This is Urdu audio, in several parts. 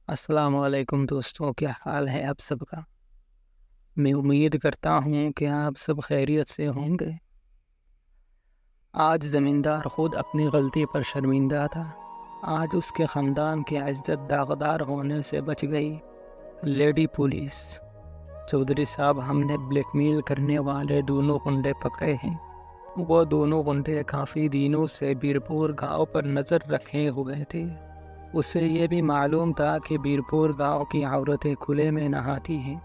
السلام علیکم دوستوں، کیا حال ہے آپ سب کا؟ میں امید کرتا ہوں کہ آپ سب خیریت سے ہوں گے۔ آج زمیندار خود اپنی غلطی پر شرمندہ تھا۔ آج اس کے خاندان کی عزت داغدار ہونے سے بچ گئی۔ لیڈی پولیس چودھری صاحب، ہم نے بلیک میل کرنے والے دونوں گنڈے پکڑے ہیں۔ وہ دونوں گنڈے کافی دنوں سے بیرپور گاؤں پر نظر رکھے ہوئے تھے۔ اسے یہ بھی معلوم تھا کہ بیرپور گاؤں کی عورتیں کھلے میں نہاتی ہیں،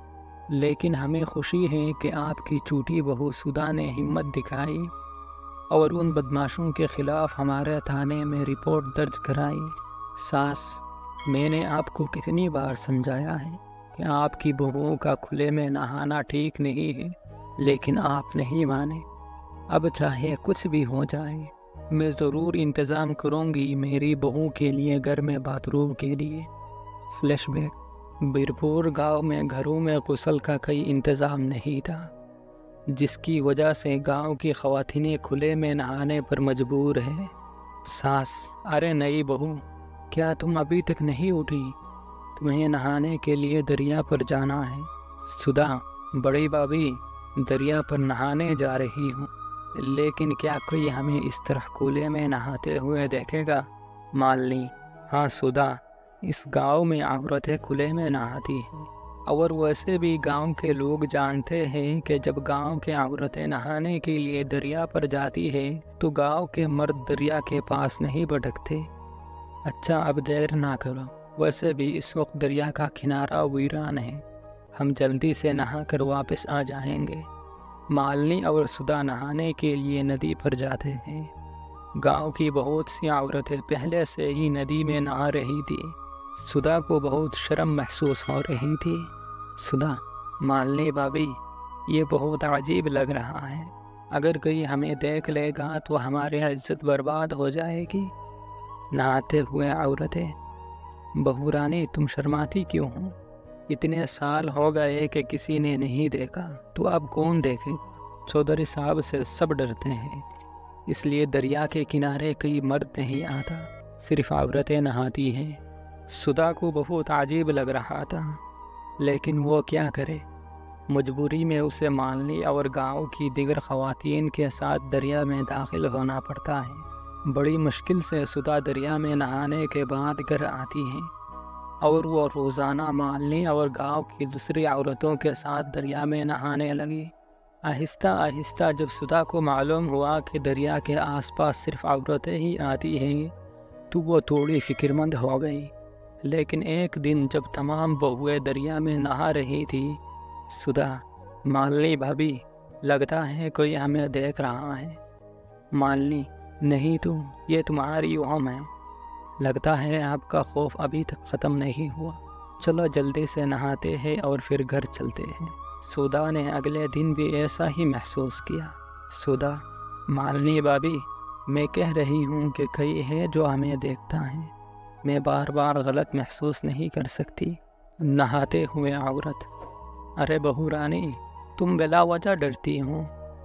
لیکن ہمیں خوشی ہے کہ آپ کی چھوٹی بہو سدھا نے ہمت دکھائی اور ان بدماشوں کے خلاف ہمارے تھانے میں رپورٹ درج کرائی۔ ساس، میں نے آپ کو کتنی بار سمجھایا ہے کہ آپ کی بہوؤں کا کھلے میں نہانا ٹھیک نہیں ہے، لیکن آپ نہیں مانے۔ اب چاہے کچھ بھی ہو جائے، میں ضرور انتظام کروں گی میری بہو کے لیے گھر میں باتھ روم کے لیے۔ فلیش بیک: بیرپور گاؤں میں گھروں میں غسل کا کوئی انتظام نہیں تھا، جس کی وجہ سے گاؤں کی خواتینیں کھلے میں نہانے پر مجبور ہیں۔ ساس: ارے نئی بہو، کیا تم ابھی تک نہیں اٹھی؟ تمہیں نہانے کے لیے دریا پر جانا ہے۔ سدھا: بڑی بھابھی، دریا پر نہانے جا رہی ہوں، لیکن کیا کوئی ہمیں اس طرح کھلے میں نہاتے ہوئے دیکھے گا؟ مالنی: ہاں سدھا، اس گاؤں میں عورتیں کھلے میں نہاتی ہیں، اور ویسے بھی گاؤں کے لوگ جانتے ہیں کہ جب گاؤں کی عورتیں نہانے کے لیے دریا پر جاتی ہیں تو گاؤں کے مرد دریا کے پاس نہیں بھٹکتے۔ اچھا، اب دیر نہ کرو، ویسے بھی اس وقت دریا کا کنارہ ویران ہے، ہم جلدی سے نہا کر واپس آ جائیں گے۔ مالنی اور سدھا نہانے کے لیے ندی پر جاتے ہیں۔ گاؤں کی بہت سی عورتیں پہلے سے ہی ندی میں نہا رہی تھی۔ سدھا کو بہت شرم محسوس ہو رہی تھی۔ سدھا: مالنی بھابھی، یہ بہت عجیب لگ رہا ہے، اگر کوئی ہمیں دیکھ لے گا تو ہماری عزت برباد ہو جائے گی۔ نہاتے ہوئے عورتیں: بہو رانی، تم شرماتی کیوں ہو؟ اتنے سال ہو گئے کہ کسی نے نہیں دیکھا، تو اب کون دیکھے؟ چودھری صاحب سے سب ڈرتے ہیں، اس لیے دریا کے کنارے کوئی مرد نہیں آتا، صرف عورتیں نہاتی ہیں۔ سدھا کو بہت عجیب لگ رہا تھا، لیکن وہ کیا کرے؟ مجبوری میں اسے مالنی اور گاؤں کی دیگر خواتین کے ساتھ دریا میں داخل ہونا پڑتا ہے۔ بڑی مشکل سے سدھا دریا میں نہانے کے بعد گھر آتی ہیں، اور وہ روزانہ مالنی اور گاؤں کی دوسری عورتوں کے ساتھ دریا میں نہانے لگی۔ آہستہ آہستہ جب سدھا کو معلوم ہوا کہ دریا کے آس پاس صرف عورتیں ہی آتی ہیں تو وہ تھوڑی فکر مند ہو گئی۔ لیکن ایک دن جب تمام بہویں دریا میں نہا رہی تھی، سدھا: مالنی بھابھی، لگتا ہے کوئی ہمیں دیکھ رہا ہے۔ مالنی: نہیں تو یہ تمہاری وہم ہے، لگتا ہے آپ کا خوف ابھی تک ختم نہیں ہوا، چلو جلدی سے نہاتے ہیں اور پھر گھر چلتے ہیں۔ سدھا نے اگلے دن بھی ایسا ہی محسوس کیا۔ سدھا: مالنی بھابھی، میں کہہ رہی ہوں کہ کوئی ہے جو ہمیں دیکھتا ہے، میں بار بار غلط محسوس نہیں کر سکتی۔ نہاتے ہوئے عورت: ارے بہو رانی، تم بلا وجہ ڈرتی ہو،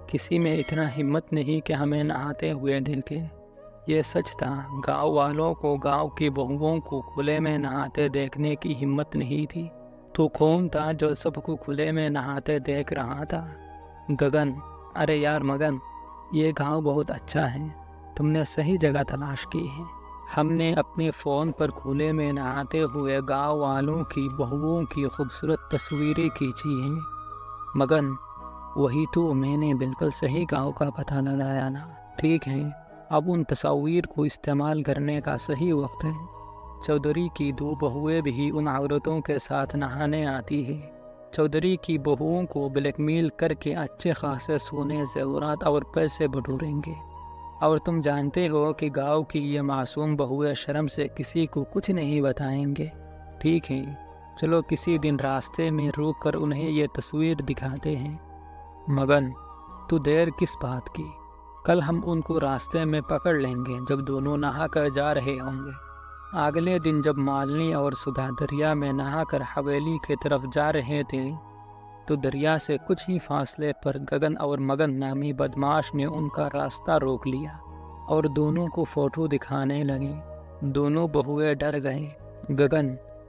کسی میں اتنا ہمت نہیں کہ ہمیں نہاتے ہوئے دیکھے۔ یہ سچ تھا، گاؤں والوں کو گاؤں کی بہوؤں کو کھلے میں نہاتے دیکھنے کی ہمت نہیں تھی، تو کون تھا جو سب کو کھلے میں نہاتے دیکھ رہا تھا؟ گگن: ارے یار مگن، یہ گاؤں بہت اچھا ہے، تم نے صحیح جگہ تلاش کی ہے۔ ہم نے اپنے فون پر کھلے میں نہاتے ہوئے گاؤں والوں کی بہوؤں کی خوبصورت تصویریں کھینچی ہیں۔ مگن: وہی تو، میں نے بالکل صحیح گاؤں کا پتہ لگایا نا۔ ٹھیک ہے، اب ان تصاویر کو استعمال کرنے کا صحیح وقت ہے۔ چودھری کی دو بہویں بھی ان عورتوں کے ساتھ نہانے آتی ہیں۔ چودھری کی بہوؤں کو بلیک میل کر کے اچھے خاصے سونے، زیورات اور پیسے بٹوریں گے، اور تم جانتے ہو کہ گاؤں کی یہ معصوم بہویں شرم سے کسی کو کچھ نہیں بتائیں گے۔ ٹھیک ہے، چلو کسی دن راستے میں روک کر انہیں یہ تصویر دکھاتے ہیں۔ مگن: تو دیر کس بات کی؟ کل ہم ان کو راستے میں پکڑ لیں گے جب دونوں نہا کر جا رہے ہوں گے۔ اگلے دن جب مالنی اور سدھا دریا میں نہا کر حویلی کی طرف جا رہے تھے تو دریا سے کچھ ہی فاصلے پر گگن اور مگن نامی بدماش نے ان کا راستہ روک لیا اور دونوں کو فوٹو دکھانے لگے۔ دونوں بہویں ڈر گئے۔ گگن: